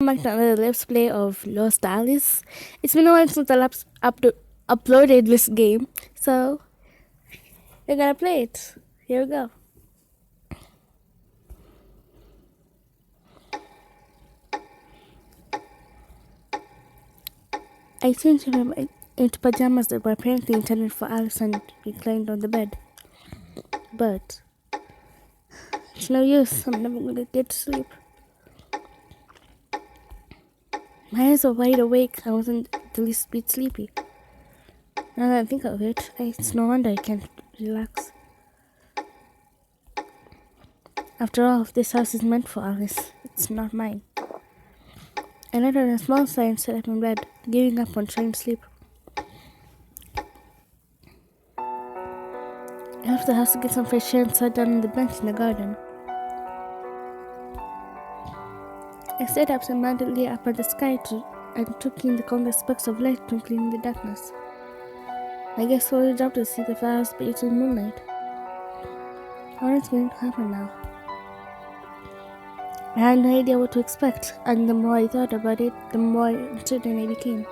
back to another Let's Play of Lost Alice. It's been a while since I uploaded this game, so we're gonna play it. Here we go. I changed into pajamas that were apparently intended for Alice and reclined on the bed. But it's no use, I'm never gonna get to sleep. My eyes were wide awake, I wasn't the least bit sleepy. Now that I think of it, it's no wonder I can't relax. After all, if this house is meant for Alice, it's not mine. I let her a small sigh and sat up in bed, giving up on trying to sleep. I left the house to get some fresh air and sat down on the bench in the garden. I stared absent-mindedly up at the sky and took in the countless specks of light twinkling in the darkness. My gaze slowly dropped to see the flowers bathed in moonlight. What is going to happen now? I had no idea what to expect, and the more I thought about it, the more uncertain I became.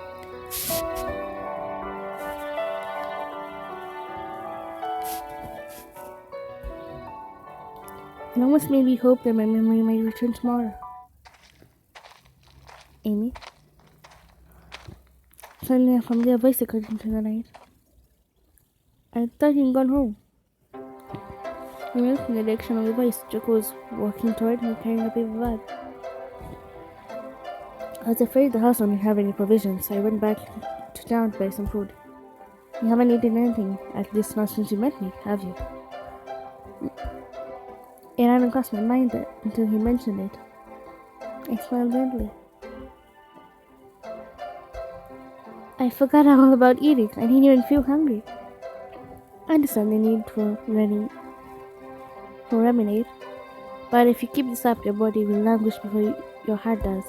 It almost made me hope that my memory might return tomorrow. Amy? Suddenly a familiar voice occurred into the night. I thought you'd gone home. I looked in the direction of the voice. Joko was walking toward me carrying a paper bag. I was afraid the house wouldn't have any provisions, so I went back to town to buy some food. You haven't eaten anything, at least not since you met me, have you? It hadn't crossed my mind until he mentioned it. I smiled gently. I forgot all about eating. I didn't even feel hungry. I understand the need for ruminate, but if you keep this up, your body will languish before your heart does.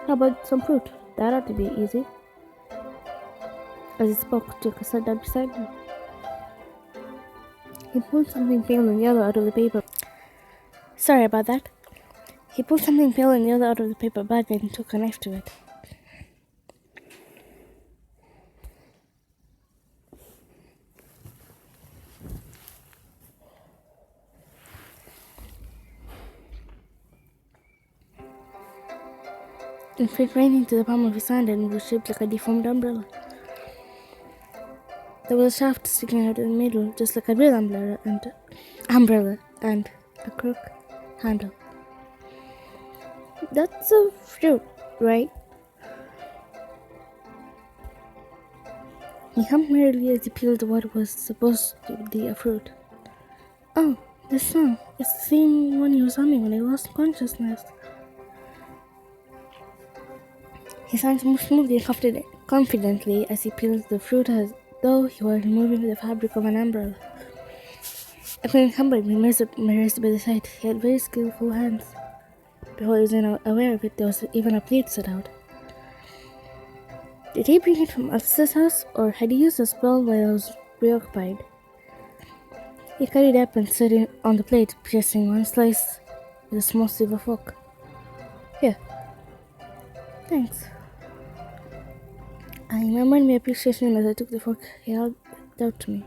How about some fruit? That ought to be easy. As he spoke, Joko sat down beside me. He pulled something pale and yellow out of the paper. Sorry about that. He pulled something pale and yellow out of the paper bag and took a knife to it. It fit right into the palm of his hand and was shaped like a deformed umbrella. There was a shaft sticking out in the middle, just like a real umbrella and a crook handle. That's a fruit, right? He hummed merrily as he peeled what was supposed to be a fruit. Oh, this song. It's the same one you was humming when I lost consciousness. He sang smoothly and confidently as he peeled the fruit as though he were removing the fabric of an umbrella. I couldn't help but be mesmerized by the sight. He had very skillful hands. Before I was aware of it, there was even a plate set out. Did he bring it from Alice's house, or had he used a spell while I was preoccupied? He cut it up and set it on the plate, piercing one slice with a small silver fork. Here. Thanks. I remembered my appreciation as I took the fork he held it out to me.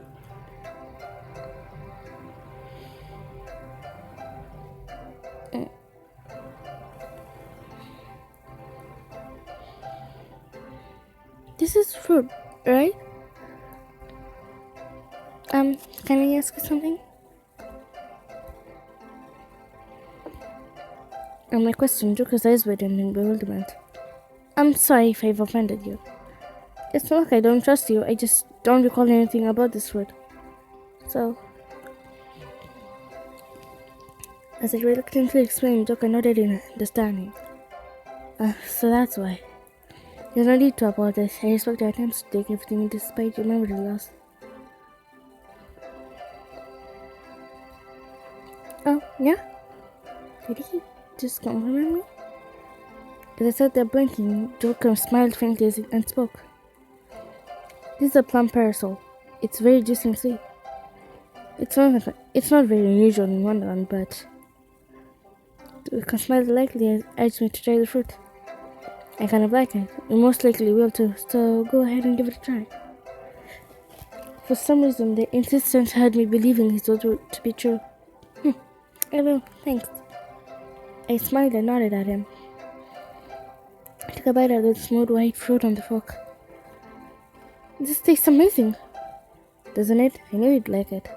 This is fruit, right? Can I ask you something? And my question took his eyes wide in bewilderment. I'm sorry if I've offended you. It's not like I don't trust you, I just don't recall anything about this fruit. So, as I reluctantly explained, Joko nodded in understanding. So that's why. There's no need to apologize. I respect your attempts to take everything despite your memory loss. Oh, yeah? Did he just compliment me? As I sat there blinking, Joko smiled faintly and spoke. This is a plum parasol. It's very juicy and sweet. It's not very unusual in Wonderland, but because Smile likely urged me to try the fruit. I kind of like it. You most likely will too, so go ahead and give it a try. For some reason, the insistence had me believing his words to be true. I will, thanks. I smiled and nodded at him. I took a bite of the smooth white fruit on the fork. This tastes amazing, doesn't it? I knew you'd like it.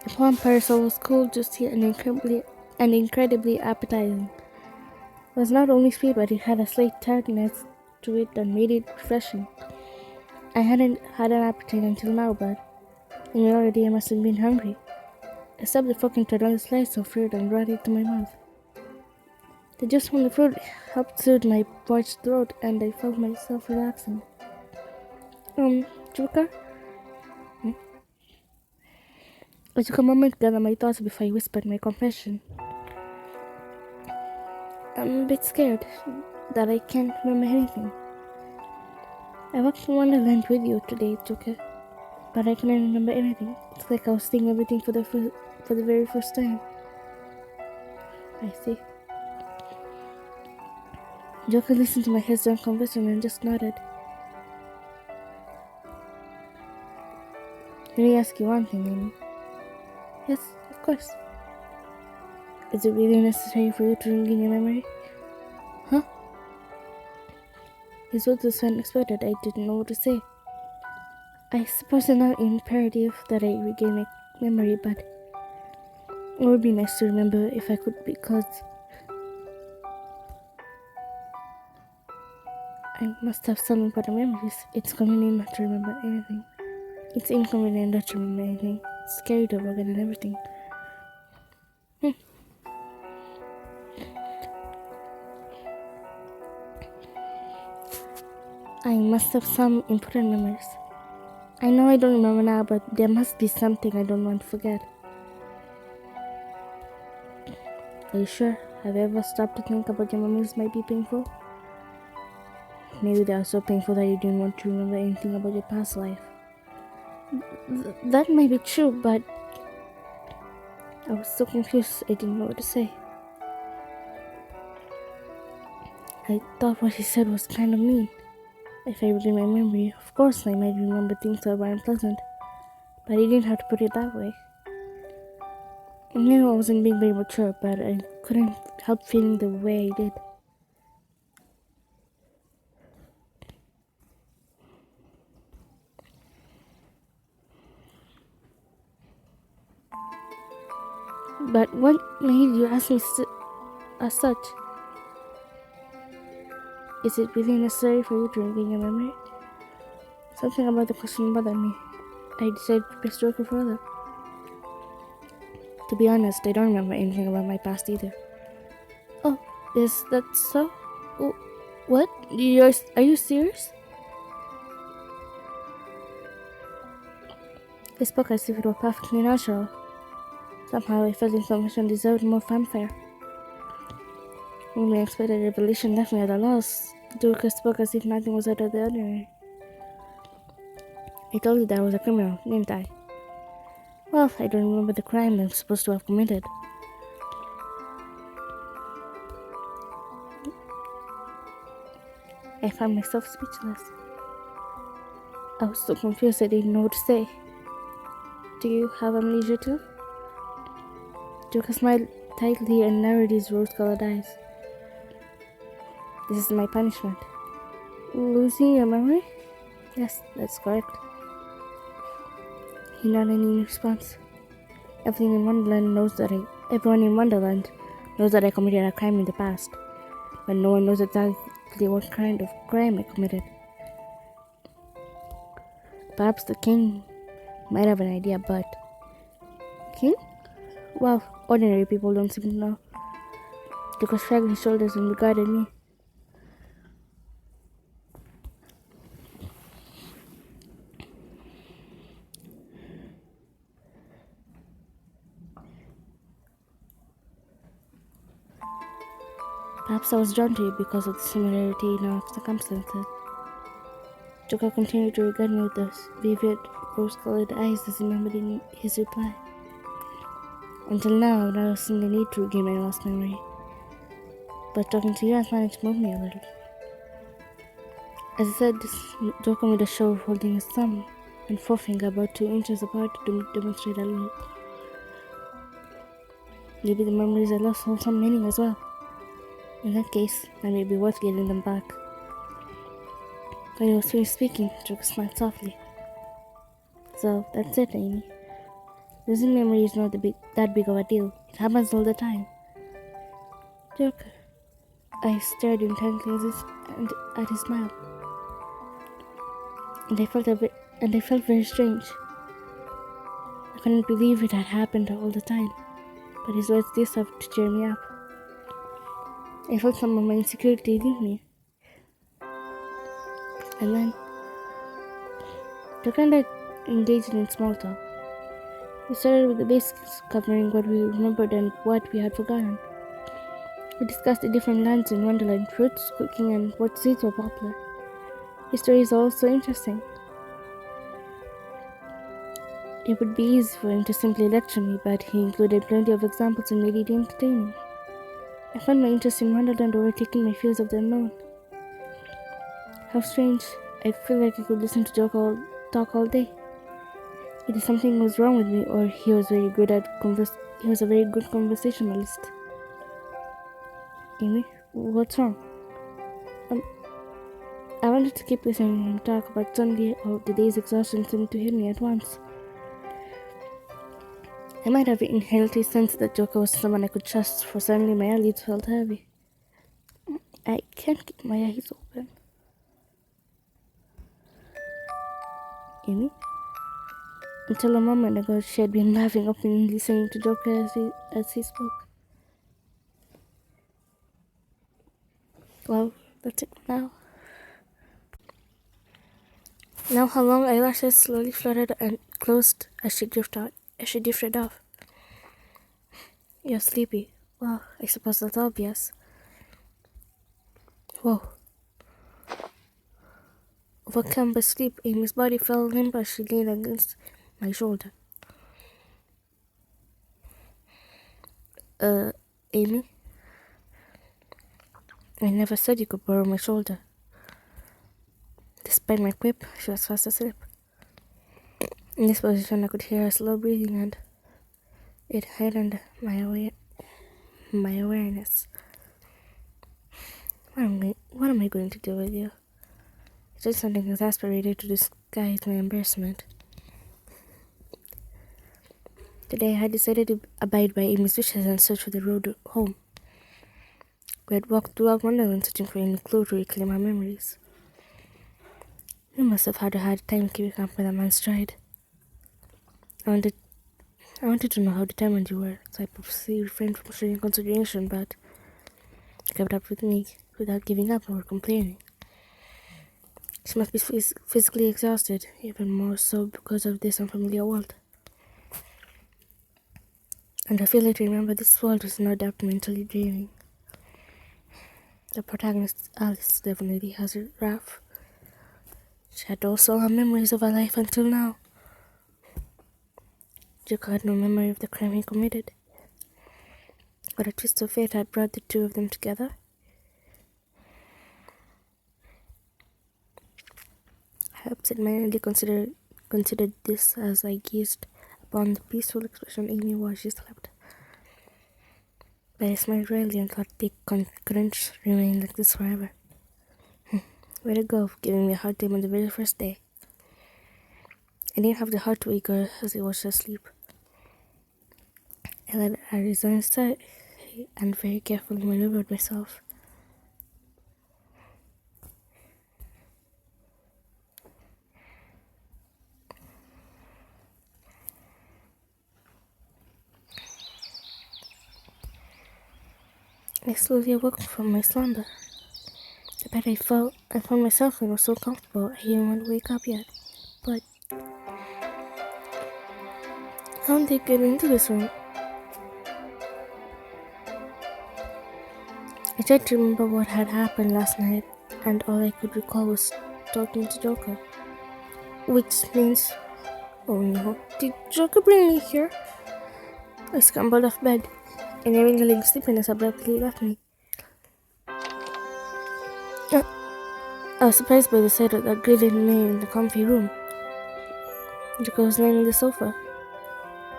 The plum parasol was cool, juicy, and incredibly appetizing. It was not only sweet, but it had a slight tartness to it that made it refreshing. I hadn't had an appetite until now, but in reality I must have been hungry. I stubbed the fork into another slice of fruit and brought it to my mouth. The juice from the fruit helped soothe my parched throat, and I felt myself relaxing. Joker? I took a moment to gather my thoughts before I whispered my confession. I'm a bit scared that I can't remember anything. I walked in Wonderland with you today, Joker, but I couldn't remember anything. It's like I was seeing everything for the very first time. I see. Joker listened to my hesitant confession and just nodded. Let me ask you one thing, Amy. Yes, of course. Is it really necessary for you to regain your memory? Huh? His words were so unexpected I didn't know what to say. I suppose it's not imperative that I regain my memory, but it would be nice to remember if I could, because I must have some important memories. It's convenient not to remember anything. It's inconvenient not to remember anything. It's scary to forget and everything. I must have some important memories. I know I don't remember now, but there must be something I don't want to forget. Are you sure? Have you ever stopped to think about your memories might be painful? Maybe they are so painful that you didn't want to remember anything about your past life. That may be true, but I was so confused I didn't know what to say. I thought what he said was kind of mean. If I regain my memory, of course I might remember things that were unpleasant, but he didn't have to put it that way. I knew I wasn't being very mature, but I couldn't help feeling the way I did. But what made you ask me as such? Is it really necessary for you to regain your memory? Something about the question bothered me. I decided to press Joker further. To be honest, I don't remember anything about my past either. Oh, is that so? What? Are you serious? He spoke as if it were perfectly natural. Somehow I felt information deserved more fanfare. When the expected revelation left me at a loss, Joker spoke as if nothing was out of the ordinary. I told you that I was a criminal, didn't I? Well, I don't remember the crime I'm supposed to have committed. I found myself speechless. I was so confused I didn't know what to say. Do you have amnesia too? Joker smiled tightly and narrowed his rose-colored eyes. This is my punishment. Losing your memory? Yes, that's correct. He nodded in response. Everyone in Wonderland knows that I committed a crime in the past, but no one knows exactly what kind of crime I committed. Perhaps the king might have an idea, but... King? Well, ordinary people don't seem to know. Joker shrugged his shoulders and regarded me. Perhaps I was drawn to you because of the similarity in our circumstances. Joker continued to regard me with those vivid, rose-colored eyes as he remembered in his reply. Until now, I've never seen the need to regain my lost memory. But talking to you has managed to move me a little. As he said this, Joker made a show of holding his thumb and forefinger about 2 inches apart to demonstrate a little. Maybe the memories I lost hold some meaning as well. In that case, I may be worth getting them back. When he was finished speaking, Joker smiled softly. So, that's it, Amy. Losing memory is not that big of a deal. It happens all the time. Joker. I stared intently at his smile. And I felt very strange. I couldn't believe it had happened all the time, but his words did serve to cheer me up. I felt some of my insecurity leave me. And then, Joker and I engaged in small talk. We started with the basics, covering what we remembered and what we had forgotten. We discussed the different lands in Wonderland, fruits, cooking, and what seeds were popular. History is also interesting. It would be easy for him to simply lecture me, but he included plenty of examples and made it entertaining. I found my interest in Wonderland overtaking my fears of the unknown. How strange. I feel like I could listen to Joker talk all day. Either something was wrong with me, or he was very good at he was a very good conversationalist. Amy, what's wrong? I wanted to keep listening to him talk, but suddenly all the day's exhaustion seemed to hit me at once. I might have inherently sensed that Joker was someone I could trust, for suddenly my eyelids felt heavy. I can't keep my eyes open. Amy? Until a moment ago, she had been laughing openly, listening to Joker as he spoke. Well, that's it for now. Now her long eyelashes slowly fluttered and closed as she drifted off. You're sleepy. Well, I suppose that's obvious. Whoa. Overcome by sleep, Amy's body fell limp as she leaned against my shoulder. Amy? I never said you could borrow my shoulder. Despite my quip, she was fast asleep. In this position, I could hear her slow breathing, and it heightened my awareness. What am I going to do with you? I said something exasperated to disguise my embarrassment. Today, I decided to abide by Amy's wishes and search for the road home. We had walked throughout Wonderland searching for any clue to reclaim our memories. We must have had a hard time keeping up with a man's stride. I wanted to know how determined you were, so I purposely refrained from showing consideration, but you kept up with me without giving up or complaining. She must be physically exhausted, even more so because of this unfamiliar world. And I feel like to remember this world was no doubt mentally draining. The protagonist, Alice, definitely has it rough. She had also her memories of her life until now. Joker had no memory of the crime he committed. What a twist of fate had brought the two of them together. I absentmindedly considered this as I gazed upon the peaceful expression Amy wore as she slept. But I smiled rarely and thought they couldn't remain like this forever. Way to go, giving me a hard time on the very first day. I didn't have the heart to wake her as I watched her sleep. I let her resign side and very carefully maneuvered myself. I slowly awoke from my slumber. I bet I found myself and was so comfortable I didn't want to wake up yet. But how did they get into this room? I tried to remember what had happened last night, and all I could recall was talking to Joker. Which means, oh no, did Joker bring me here? I scrambled off bed, and a lingering sleepiness abruptly left me. Uh, I was surprised by the sight of that greeted me in the comfy room. Joker was laying on the sofa.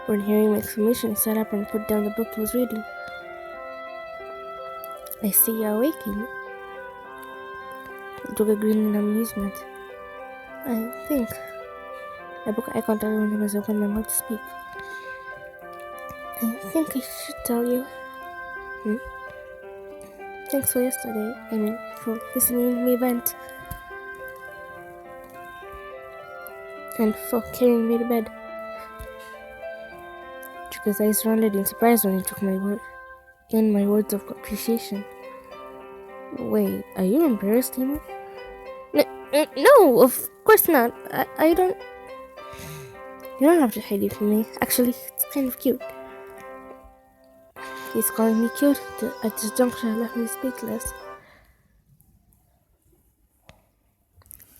When hearing my exclamation, he sat up and put down the book he was reading. I see you are waking. Joker grinned in amusement. I think. I broke eye contact with him as I opened my mouth to speak. I think I should tell you. Hmm? Thanks for yesterday. I mean, for listening to me vent. And for carrying me to bed. Joker's eyes rounded in surprise when he took my words of appreciation. Wait, are you embarrassed, Emo? No, of course not. I don't. You don't have to hide it from me. Actually, it's kind of cute. He's calling me cute. At this juncture, left me speechless.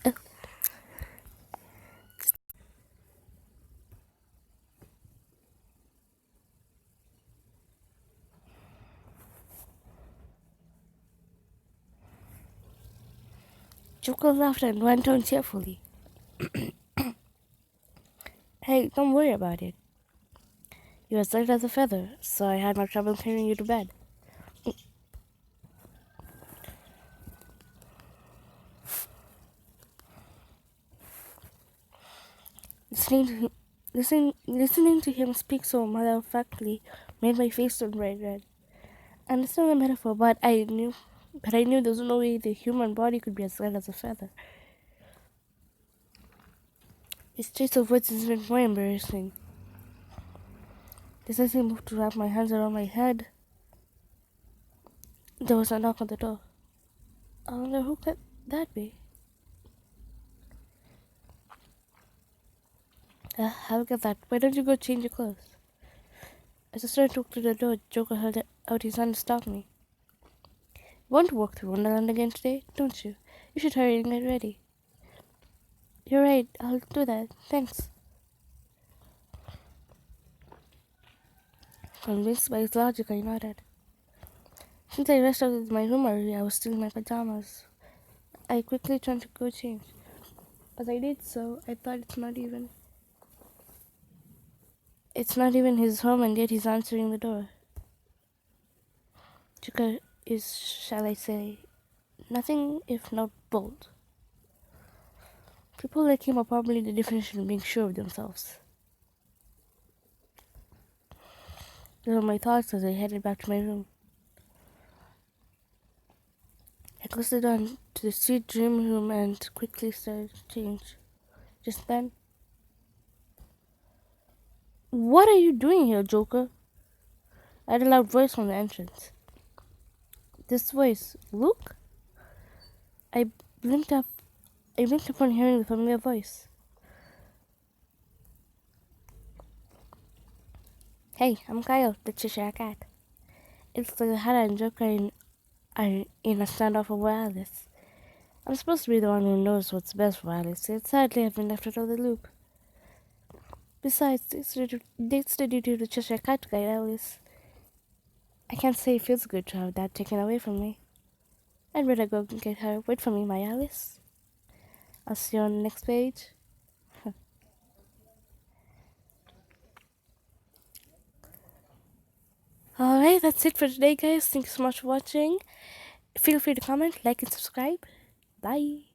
Oh. Joker laughed and went on cheerfully. Hey, don't worry about it. You were light as a feather, so I had no trouble carrying you to bed. Listening to him speak so matter-of-factly made my face turn bright red. I understand the metaphor, but I knew there's no way the human body could be as light as a feather. His choice of words is even more embarrassing. Just as I moved to wrap my hands around my head, there was a knock on the door. I wonder who could that be? I'll get that. Why don't you go change your clothes? As I started to walk to the door, Joker held out his hand to stop me. Want to walk through Wonderland again today, don't you? You should hurry and get ready. You're right, I'll do that. Thanks. Convinced by his logic, I nodded. Since I rushed out of my room early, I was still in my pajamas. I quickly turned to go change. As I did so, I thought it's not even his home, and yet he's answering the door. Joker is, shall I say, nothing if not bold. People like him are probably the definition of being sure of themselves. Those were my thoughts as I headed back to my room. I closed the door to the sweet dream room and quickly started to change. Just then, what are you doing here, Joker? I heard a loud voice from the entrance. This voice, Luke? I blinked up upon hearing the familiar voice. Hey, I'm Kyle, the Cheshire Cat. It's like Hannah and Joker are in a standoff over Alice. I'm supposed to be the one who knows what's best for Alice, yet sadly I've been left out of the loop. Besides, it's the duty of the Cheshire Cat to guide Alice. I can't say it feels good to have that taken away from me. I'd better go and get her. Wait for me, my Alice. I'll see you on the next page. Alright, that's it for today, guys. Thanks so much for watching. Feel free to comment, like, and subscribe. Bye.